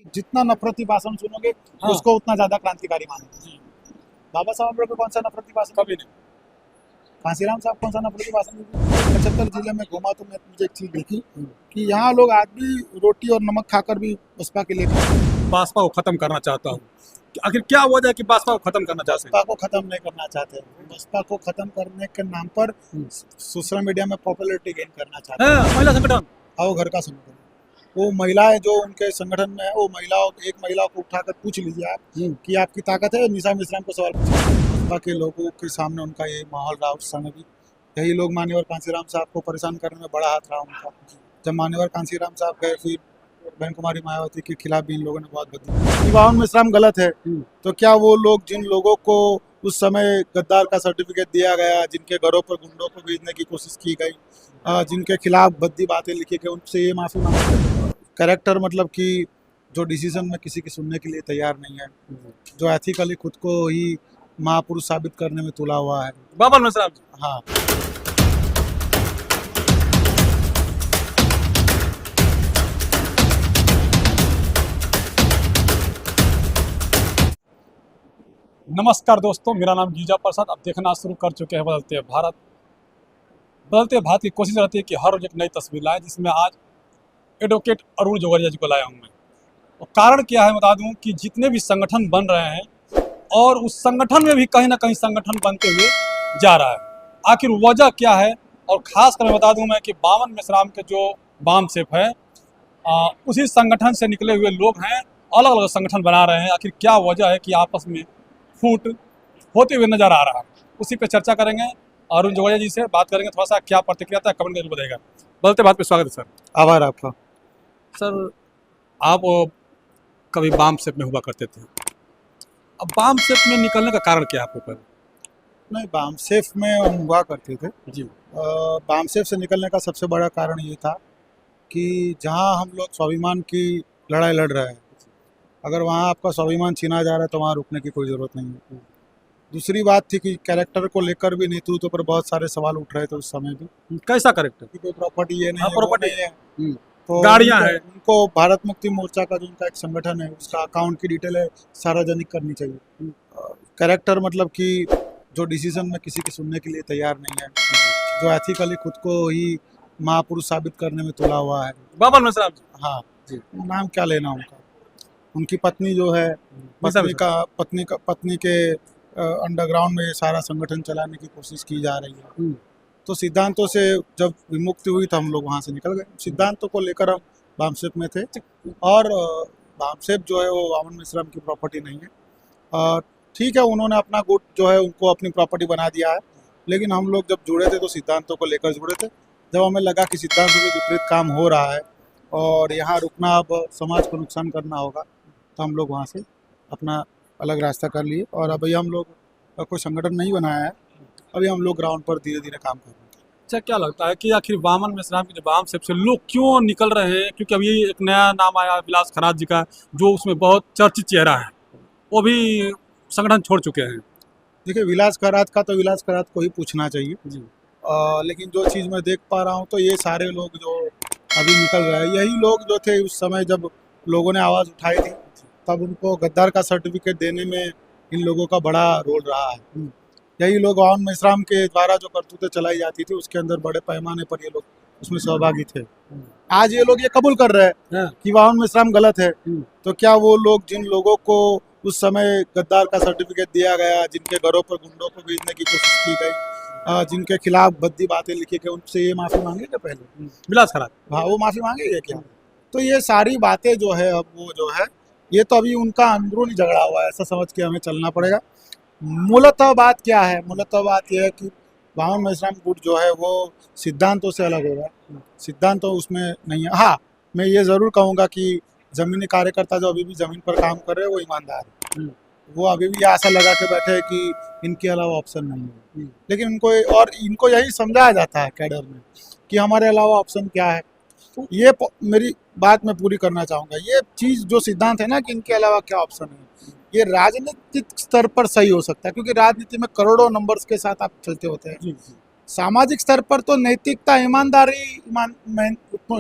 जितना नफरती भाषण सुनोगे हाँ। उसको उतना ज्यादा क्रांतिकारी मानोगे। बाबा साहब अम्बेडकर कौन सा नफरती भाषण? कभी नहीं। कांसीराम साहब कौन सा नफरती भाषण दिए? 75 जिले में घूमा तो मैं मुझे एक चीज देखी कि यहाँ लोग आज भी रोटी और नमक खाकर भी बसपा के लिए भाजपा को खत्म करना चाहता हूँ। आखिर क्या वजह है कि भाजपा को खत्म करना चाहते बसपा को खत्म नहीं करना चाहते। बसपा को खत्म करने के नाम पर हैं? सोशल मीडिया में पॉपुलैरिटी गेन करना चाहते हैं। हैं, महिला संगठन। आओ घर का संगठन, वो महिलाएं जो उनके संगठन में है, वो महिलाओं एक महिला को उठाकर पूछ लीजिए आप कि आपकी ताकत है। निशा मिश्रा को सवाल पूछिए। बसपा के लोगों के सामने उनका ये माहौल रहा उस समय भी। यही लोग मान्यवर कांसीराम साहब को परेशान करने में बड़ा हाथ रहा उनका। जब मान्यवर कांसीराम साहब गए फिर बहन कुमारी मायावती के खिलाफ भी इन लोगों ने बहुत बदली। वाहन मिश्राम गलत है तो क्या वो लोग जिन लोगों को उस समय गद्दार का सर्टिफिकेट दिया गया, जिनके घरों पर गुंडों को भेजने की कोशिश की गई, जिनके खिलाफ भद्दी बातें लिखी गई, उनसे ये माफी मांगे? कैरेक्टर मतलब कि जो डिसीजन में किसी की सुनने के लिए तैयार नहीं है, जो एथिकली खुद को ही महापुरुष साबित करने में तुला हुआ है। बाबा मिश्रा जी। हाँ, नमस्कार दोस्तों, मेरा नाम गीजा प्रसाद। अब देखना शुरू कर चुके हैं बदलते भारत। बदलते भारत की कोशिश रहती है कि हर रोज एक नई तस्वीर लाएं, जिसमें आज एडवोकेट अरुण जोगरिया जी को लाया हूँ मैं। और कारण क्या है बता दूं कि जितने भी संगठन बन रहे हैं और उस संगठन में भी कहीं ना कहीं संगठन बनते हुए जा रहा है, आखिर वजह क्या है। और खास कर मैं बता दूं मैं कि बावन मिश्राम के जो बाम सेफ है, उसी संगठन से निकले हुए लोग हैं, अलग अलग संगठन बना रहे हैं। आखिर क्या वजह है कि आपस में फूट होते हुए नजर आ रहा है, उसी पे चर्चा करेंगे। अरुण जोगरिया जी से बात करेंगे, थोड़ा सा क्या प्रतिक्रिया था कमेंट करके बताएगा। बदलते बात पे स्वागत है सर। आभार आपका। सर, आप कभी बाम सेप में हुआ करते थे, अब बाम सेप में निकलने का कारण क्या है आपको पर? नहीं, बामसेफ में हम हुआ करते थे। जी। बामसेफ से निकलने का सबसे बड़ा कारण ये था कि जहाँ हम लोग स्वाभिमान की लड़ाई लड़ रहे हैं, अगर वहाँ आपका स्वाभिमान छीना जा रहा है तो वहाँ रुकने की कोई ज़रूरत नहीं है। दूसरी बात थी कि कैरेक्टर को लेकर भी नेतृत्व पर बहुत सारे सवाल उठ रहे थे उस समय भी कैसा करेक्टर? कि कोई प्रॉपर्टी ये नहीं हाँ, है, वो प्रॉपर्टी नहीं है। तो गाड़ियाँ हैं। उनको भारत मुक्ति मोर्चा का जो उनका एक संगठन है, उसका अकाउंट की डिटेल है सार्वजनिक करनी चाहिए। कैरेक्टर मतलब कि जो डिसीजन में किसी की सुनने के लिए तैयार नहीं है, जो एथिकली खुद को ही महापुरुष साबित करने में तुला हुआ है। बाबा मिश्रा जी। हाँ जी। नाम क्या लेना उनका। उनकी पत्नी जो है, पत्नी के अंडरग्राउंड में ये सारा संगठन चलाने की कोशिश की जा रही है। तो सिद्धांतों से जब विमुक्ति हुई तो हम लोग वहाँ से निकल गए। सिद्धांतों को लेकर हम बामसेप में थे। और बामसेप जो है वो वामन मिश्रा की प्रॉपर्टी नहीं है। ठीक है, उन्होंने अपना गुट जो है उनको अपनी प्रॉपर्टी बना दिया है, लेकिन हम लोग जब जुड़े थे तो सिद्धांतों को लेकर जुड़े थे। जब हमें लगा कि सिद्धांतों के विपरीत काम हो रहा है और यहाँ रुकना अब समाज को नुकसान करना होगा, तो हम लोग वहाँ से अपना अलग रास्ता कर लिए। और अभी हम लोग कोई संगठन नहीं बनाया है, अभी हम लोग ग्राउंड पर धीरे धीरे काम कर रहे हैं। अच्छा, क्या लगता है कि आखिर वामन मिश्रा के जो बाम सेप से लोग क्यों निकल रहे हैं? क्योंकि अभी एक नया नाम आया विलास खरात जी का, जो उसमें बहुत चर्चित चेहरा है, वो भी संगठन छोड़ चुके हैं। देखिए, विलास खरात का तो विलास खरात को ही पूछना चाहिए जी। लेकिन जो चीज़ मैं देख पा रहा हूँ तो ये सारे लोग जो अभी निकल रहे हैं, यही लोग जो थे उस समय जब लोगों ने आवाज़ उठाई थी, तब उनको गद्दार का सर्टिफिकेट देने में इन लोगों का बड़ा रोल रहा है। यही लोग वामन मिश्राम के द्वारा जो करतूतें चलाई जाती थी उसके अंदर बड़े पैमाने पर ये लोग उसमें सहभागी थे। आज ये लोग ये कबूल कर रहे हैं कि वामन मिश्राम गलत है तो क्या वो लोग जिन लोगों को उस समय गद्दार का सर्टिफिकेट दिया गया, जिनके घरों पर गुंडों को भेजने की कोशिश की गई, जिनके खिलाफ भद्दी बातें लिखी गई, उनसे ये माफ़ी मांगेगा पहले? विलास खरात, हाँ, वो माफ़ी मांगेगा क्या? तो ये सारी बातें जो है, अब वो जो है ये तो अभी उनका अंदरूनी झगड़ा हुआ है, ऐसा समझ के हमें चलना पड़ेगा। मूलतः बात क्या है? मूलतः बात यह है कि वामन मिश्राम गुट जो है वो सिद्धांतों से अलग होगा। सिद्धांत तो उसमें नहीं है। हाँ, मैं ये ज़रूर कहूँगा कि ज़मीनी कार्यकर्ता जो अभी भी ज़मीन पर काम कर रहे हैं वो ईमानदार है। वो अभी भी आशा लगा के बैठे हैं कि इनके अलावा ऑप्शन नहीं है, लेकिन इनको यही समझाया जाता है कैडर में कि हमारे अलावा ऑप्शन क्या है। ये मेरी बात मैं पूरी करना चाहूँगा। ये चीज़ जो सिद्धांत है ना कि इनके अलावा क्या ऑप्शन है, ये राजनीतिक स्तर पर सही हो सकता है क्योंकि राजनीति में करोड़ों नंबर्स के साथ आप चलते होते हैं। सामाजिक स्तर पर तो नैतिकता, ईमानदारी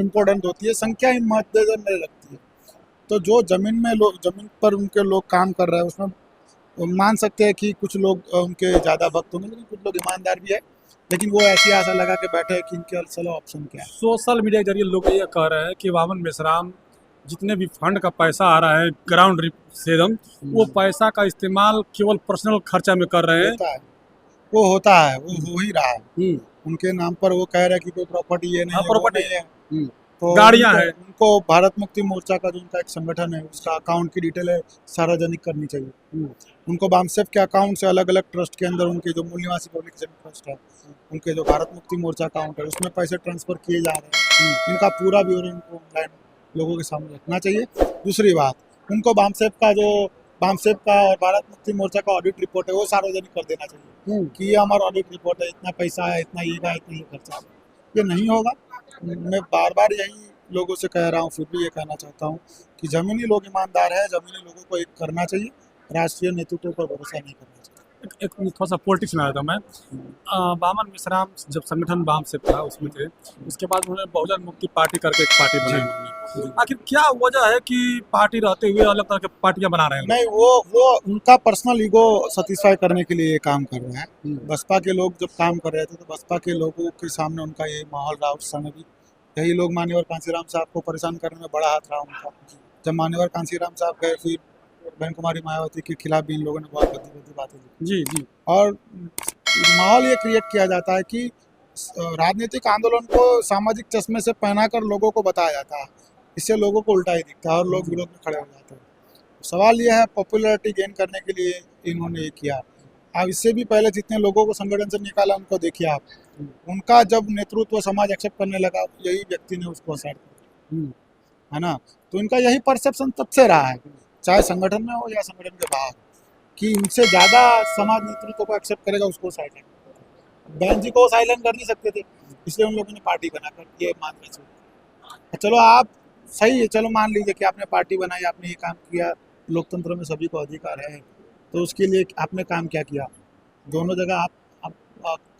इम्पोर्टेंट होती है, संख्या महत्व नहीं रखती है। तो जो जमीन पर उनके लोग काम कर रहे हैं उसमें वो मान सकते हैं कि कुछ लोग उनके ज़्यादा भक्त होंगे, लेकिन कुछ लोग ईमानदार भी है। लेकिन वो ऐसी आशा लगा के बैठे हैं कि इनके चलो ऑप्शन क्या है। सोशल मीडिया के जरिए लोग ये कह रहे हैं कि बामन मेश्राम जितने भी फंड का पैसा आ रहा है ग्राउंड से एकदम, वो पैसा का इस्तेमाल केवल पर्सनल खर्चा में कर रहे हैं। होता है, वो होता है, वो हो ही रहा है। हम्म, उनके नाम पर वो कह रहे हैं कि कोई प्रॉपर्टी ये नहीं हाँ, है, वो प्रॉपर्टी नहीं है। हम्म, तो गाड़ियां उनको हैं। उनको भारत मुक्ति मोर्चा का जो उनका एक संगठन है उसका अकाउंट की डिटेल है सार्वजनिक करनी चाहिए। हम्म, उनको बामसेफ के अकाउंट से अलग अलग ट्रस्ट के अंदर उनके जो मूल निवासी पब्लिक ट्रस्ट है, उनके जो भारत मुक्ति मोर्चा अकाउंट है उसमें पैसे ट्रांसफर किए जा रहे हैं, इनका पूरा ब्यौरा उनको ऑनलाइन लोगों के सामने रखना चाहिए। दूसरी बात, उनको बामसेफ का और भारत मुक्ति मोर्चा का ऑडिट रिपोर्ट है वो सार्वजनिक कर देना चाहिए कि ये हमारा ऑडिट रिपोर्ट है, इतना पैसा है, इतना ये का, इतना ये खर्चा है। ये नहीं होगा। मैं बार बार यही लोगों से कह रहा हूँ, फिर भी ये कहना चाहता हूँ कि जमीनी लोग ईमानदार हैं, जमीनी लोगों को एक करना चाहिए, राष्ट्रीय नेतृत्व पर भरोसा नहीं करना चाहिए। एक थोड़ा सा पॉलिटिक्स में आया था मैं। बामन मेश्राम जब संगठन बामसेफ था उसमें थे, उसके बाद उन्होंने बहुजन मुक्ति पार्टी करके एक पार्टी बनाई उन्होंने। आखिर क्या वजह है कि पार्टी रहते हुए अलग तरह की पार्टियां बना रहे हैं? नहीं, वो उनका पर्सनल ईगो सेटिस्फाई करने के लिए ये काम कर रहे हैं। बसपा के लोग जब काम कर रहे थे तो बसपा के लोगों के सामने उनका ये माहौल रहा। उस समय भी यही लोग मान्यवर कांसीराम साहब को परेशान करने में बड़ा हाथ रहा उनका। जब मान्यवर कांसीराम साहब गए, फिर बहन कुमारी मायावती के खिलाफ भी इन लोगों ने बहुत गंदी बातें दी। जी जी। और माहौल ये क्रिएट किया जाता है कि राजनीतिक आंदोलन को सामाजिक चश्मे से पहनाकर लोगों को बताया जाता है, इससे लोगों को उल्टा ही दिखता है और लोग विरोध में खड़े हो जाते हैं। सवाल यह है, पॉपुलैरिटी गेन करने के लिए इन्होंने ये किया। अब इससे भी पहले जितने लोगों को संगठन से निकाला उनको देखिए आप, उनका जब नेतृत्व समाज एक्सेप्ट करने लगा यही व्यक्ति ने उसको असाइड किया, है ना। तो इनका यही परसेप्शन तब से रहा है, चाहे संगठन में हो या संगठन के बाहर, कि इनसे ज़्यादा समाज नेतृत्व को एक्सेप्ट करेगा उसको साइलेंट। बहन जी को साइलेंट कर नहीं सकते थे, इसलिए उन लोगों ने पार्टी बनाकर ये मान रहे। चलो आप सही है, चलो मान लीजिए कि आपने पार्टी बनाई, आपने ये काम किया, लोकतंत्र में सभी को अधिकार है, तो उसके लिए आपने काम क्या किया? दोनों जगह आप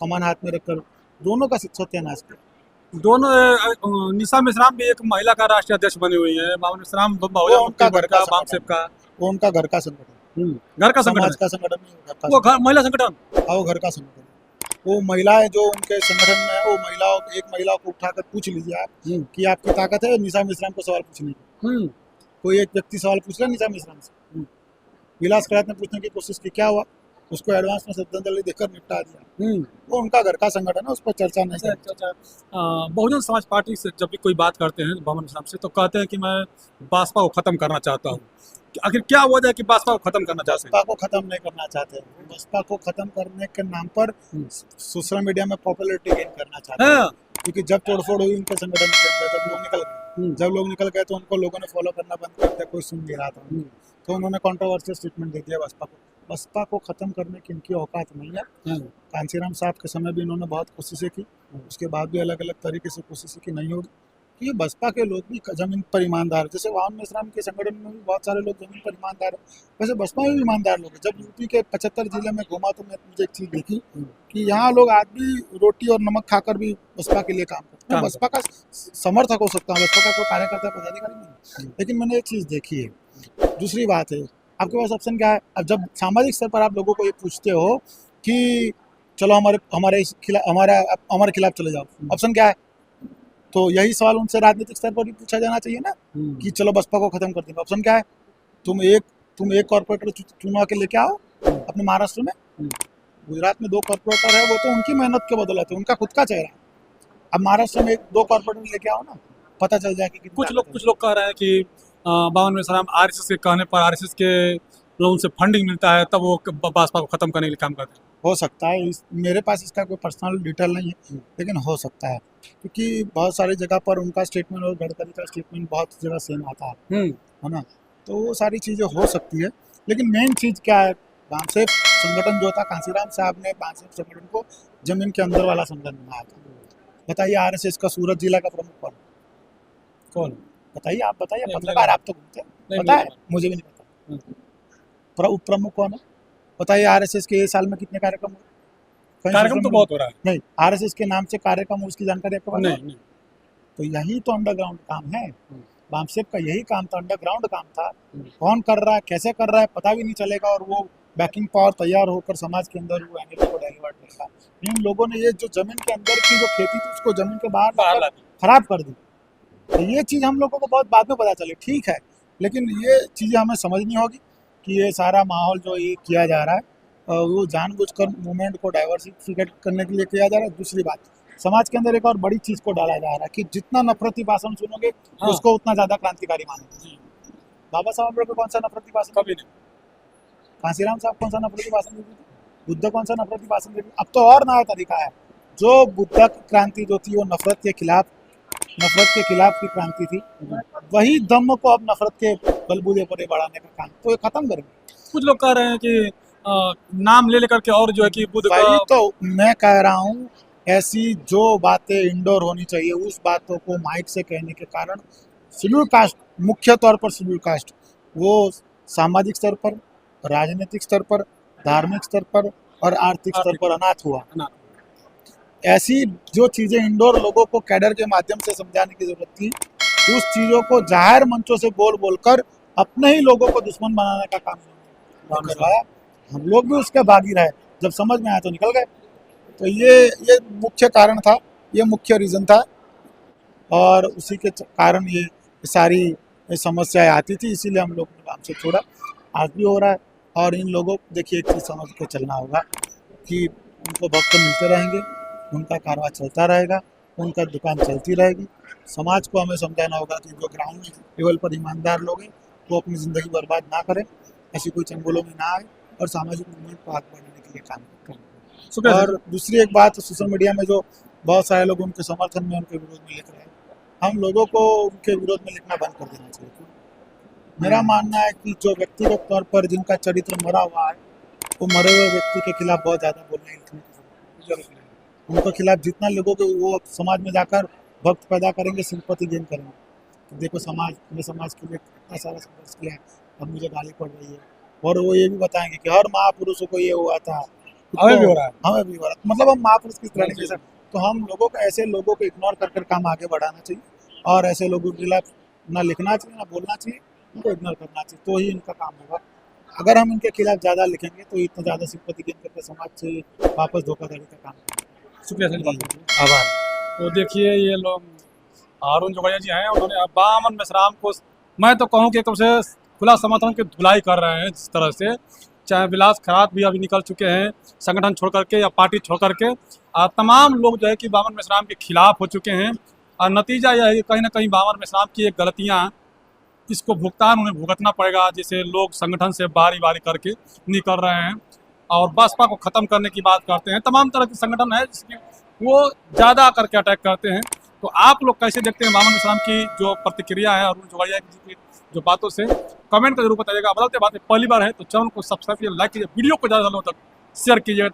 कमान हाथ में रखकर दोनों का सत्यानाश किया। दोनों निशा मेश्राम भी एक महिला का राष्ट्रीय अध्यक्ष बनी हुई है, बामन मेश्राम बहुजन मुक्ति का बामसेफ का, वो उनका घर का संगठन, घर का समाज संगठन, का संगठन नहीं, घर का वो घर महिला संगठन, वो घर का संगठन। वो महिलाएं जो उनके संगठन में है, वो एक महिला को उठाकर पूछ लीजिए आप कि आपकी ताकत है निशा मेश्राम को सवाल पूछने की। कोई एक व्यक्ति सवाल पूछ रहा निशा मेश्राम से, विलास करात ने पूछने की कोशिश की, क्या हुआ? उसको एडवांस में श्रद्धांजलि देकर निपटा दिया। वो उनका घर का संगठन है, उस पर चर्चा नहीं करते। बहुजन समाज पार्टी से जब भी कोई बात करते हैं बामन मेश्राम से, तो कहते हैं कि मैं बसपा को खत्म करना चाहता हूँ। आखिर क्या वजह है कि बसपा को खत्म करना चाहते हैं? बसपा को खत्म नहीं करना चाहते, बसपा को खत्म करने के नाम पर सोशल मीडिया में पॉपुलैरिटी गेन करना चाहते हैं। क्योंकि जब तोड़फोड़ हुई उनके संगठन के अंदर, जब लोग निकल गए तो उनको लोगों ने फॉलो करना बंद कर दिया, कोई सुन नहीं रहा था। तो उन्होंने कंट्रोवर्शियल स्टेटमेंट दे दिया बसपा को। बसपा को खत्म करने की इनकी औकात नहीं है। कांसीराम साहब के समय भी इन्होंने बहुत कोशिशें की, उसके बाद भी अलग अलग तरीके से कोशिशें की, नहीं होगी। कि बसपा के लोग भी जमीन पर ईमानदार है, जैसे बामन मेश्राम के संगठन में भी बहुत सारे लोग जमीन पर ईमानदार है, वैसे बसपा में भी ईमानदार लोग हैं। जब यूपी के 75 जिले में घूमा तो मुझे एक चीज़ देखी कि यहाँ लोग आज भी रोटी और नमक खाकर भी बसपा के लिए काम करते हैं। बसपा का समर्थक हो सकता है, बसपा का कोई कार्यकर्ता पदाधिकारी नहीं, लेकिन मैंने एक चीज़ देखी है। दूसरी बात है, आपके पास ऑप्शन क्या है? अब जब सामाजिक स्तर पर आप लोगों को ये पूछते हो कि चलो हमारे खिलाफ चले जाओ, ऑप्शन क्या है? तो यही सवाल उनसे राजनीतिक स्तर पर भी पूछा जाना चाहिए ना, कि चलो बसपा को खत्म कर देंगे, ऑप्शन क्या है? तुम एक कॉर्पोरेटर चुनवा के लेके आओ अपने महाराष्ट्र में। गुजरात में 2 कॉर्पोरेटर है, वो तो उनकी मेहनत के बदौलत है, उनका खुद का चेहरा। अब महाराष्ट्र में 2 कॉर्पोरेटर लेके आओ ना, पता चल जाए कि कुछ लोग कह रहे हैं कि बामन मेश्राम आरएसएस के कहने पर, आरएसएस के लोगों से फंडिंग मिलता है तब वो बसपा को खत्म करने के लिए काम करते हैं। हो सकता है, मेरे पास इसका कोई पर्सनल डिटेल नहीं है, लेकिन हो सकता है, क्योंकि बहुत सारी जगह पर उनका स्टेटमेंट और गडकरी का स्टेटमेंट बहुत जगह सेम आता है ना। तो वो सारी चीज़ें हो सकती है, लेकिन मेन चीज़ क्या है, बामसेफ संगठन जो था, कांसीराम साहब ने बामसेफ संगठन को जमीन के अंदर वाला संगठन बनाया था। बताइए आरएसएस का सूरत जिला का प्रमुख कौन? बताइए, आप बताइए, पत्रकार आप तो घूमते हैं, पता है? मुझे भी नहीं पता। उप प्रमुख कौन है? बताइए आरएसएस के साल में कितने कार्यक्रम हुए? कार्यक्रम तो बहुत हो रहा है। नहीं, आरएसएस के नाम से कार्यक्रम उसकी जानकारी आपको नहीं। तो यही तो अंडरग्राउंड काम है। बामसेफ का यही काम था, अंडरग्राउंड काम था। कौन कर रहा है, कैसे कर रहा है, पता भी नहीं चलेगा, और वो बैकिंग पावर तैयार होकर समाज के अंदर वो एनर्जी को डाइवर्ट करेगा। इन लोगों ने ये जो जमीन के अंदर की जो खेती थी उसको जमीन के बाहर बाहर लाकर ला दी। खराब कर दी। तो ये चीज़ हम लोगों को बहुत बाद में पता चली, ठीक है, लेकिन ये चीज़ें हमें समझनी होगी कि ये सारा माहौल जो ये किया जा रहा है वो जानबूझकर मूवमेंट को डाइवर्सिफिकेट करने के लिए किया जा रहा है। दूसरी बात, समाज के अंदर एक और बड़ी चीज़ को डाला जा रहा है कि जितना नफरती भाषण सुनोगे हाँ। उसको उतना ज़्यादा क्रांतिकारी मानोगे। बाबा साहब अम्बेडकर कौन सा नफरती भाषण, कभी नहीं। कांसीराम साहब कौन सा नफरती भाषण देते थे, बुद्ध कौन सा नफरती भाषण देते थे। अब तो और नया तरीका है, जो बुद्ध की क्रांति जो थी वो नफरत के खिलाफ की क्रांति थी, वही धम्म को अब नफरत के बलबूते पर बढ़ाने का काम तो ये खत्म करेंगे। कुछ लोग कह रहे हैं कि नाम ले लेकर के और जो है कि बुद्ध का वही तो मैं कह रहा हूँ, ऐसी जो बातें इंडोर होनी चाहिए उस बातों को माइक से कहने के कारण शेड्यूल कास्ट, मुख्य तौर पर शेड्यूल कास्ट, वो सामाजिक स्तर पर, राजनीतिक स्तर पर, धार्मिक स्तर पर और आर्थिक स्तर पर अनाथ हुआ। ऐसी जो चीज़ें इंडोर लोगों को कैडर के माध्यम से समझाने की जरूरत थी, उस चीज़ों को जाहिर मंचों से बोल बोलकर अपने ही लोगों को दुश्मन बनाने का काम करवाया। हम लोग भी उसके बागी रहे, जब समझ में आया तो निकल गए। तो ये मुख्य कारण था, ये मुख्य रीज़न था, और उसी के कारण ये सारी समस्याएं आती थी, इसीलिए हम लोग ने काम से छोड़ा। आज भी हो रहा है, और इन लोगों को देखिए एक चीज़ समझ के चलना होगा कि उनको भक्त मिलते रहेंगे, उनका कारोबार चलता रहेगा, उनका दुकान चलती रहेगी। समाज को हमें समझाना होगा कि जो ग्राउंड लेवल पर ईमानदार लोग हैं वो अपनी ज़िंदगी बर्बाद ना करें, ऐसी कोई चंगुलों में ना आए, और सामाजिक मूवमेंट को आगे बढ़ाने के लिए काम करें। और दूसरी एक बात, सोशल मीडिया में जो बहुत सारे लोग उनके समर्थन में, उनके विरोध में लिख रहे हैं, हम लोगों को उनके विरोध में लिखना बंद कर देना चाहिए। मेरा मानना है कि जो व्यक्तिगत तौर पर जिनका चरित्र मरा हुआ है, वो मरे हुए व्यक्ति के खिलाफ बहुत ज़्यादा बोलने लिखने की जरूरत नहीं। उनके खिलाफ जितना लोगों को वो समाज में जाकर भक्त पैदा करेंगे, सिंपैथी गेन करेंगे। तो देखो ये समाज के लिए इतना सारा संघर्ष किया है, अब मुझे गाली पड़ रही है, और वो ये भी बताएंगे कि हर महापुरुषों को ये हुआ था, हमें भी हो रहा है। हमें भी हो रहा है। मतलब हम महापुरुष किस तरह नहीं जैसा, तो हम लोगों को ऐसे लोगों को इग्नोर कर काम आगे बढ़ाना चाहिए, और ऐसे लोगों के खिलाफ ना लिखना चाहिए, ना बोलना चाहिए, उनको इग्नोर करना चाहिए, तो ही इनका काम होगा। अगर हम इनके खिलाफ ज़्यादा लिखेंगे तो इतना ज़्यादा सिंपैथी गेन करके समाज से वापस धोखाधड़ी का काम करेंगे। शुक्रिया सर। आभार। तो देखिए ये लोग अरुण जोगड़िया जी हैं, उन्होंने बामन मेश्राम को मैं तो कहूँ कि एकदम से खुला समर्थन की धुलाई कर रहे हैं। जिस तरह से चाहे विलास खरात भी अभी निकल चुके हैं संगठन छोड़ करके या पार्टी छोड़ करके, तमाम लोग जो है कि बामन मेश्राम के खिलाफ हो चुके हैं, और नतीजा यह है कि कहीं ना कहीं बामन मेश्राम की एक गलतियाँ, इसको भुगतान उन्हें भुगतना पड़ेगा। जैसे लोग संगठन से बारी बारी करके निकल रहे हैं और बसपा को ख़त्म करने की बात करते हैं। तमाम तरह के संगठन है जिसकी वो ज़्यादा करके अटैक करते हैं। तो आप लोग कैसे देखते हैं बामन मेश्राम की जो प्रतिक्रिया है अरुण जोगड़िया की जो बातों से, कमेंट का जरूर बताइएगा। बदलते बातें पहली बार है तो चैनल को सब्सक्राइब कीजिए, लाइक कीजिए, वीडियो को ज़्यादा लोगों तक शेयर कीजिए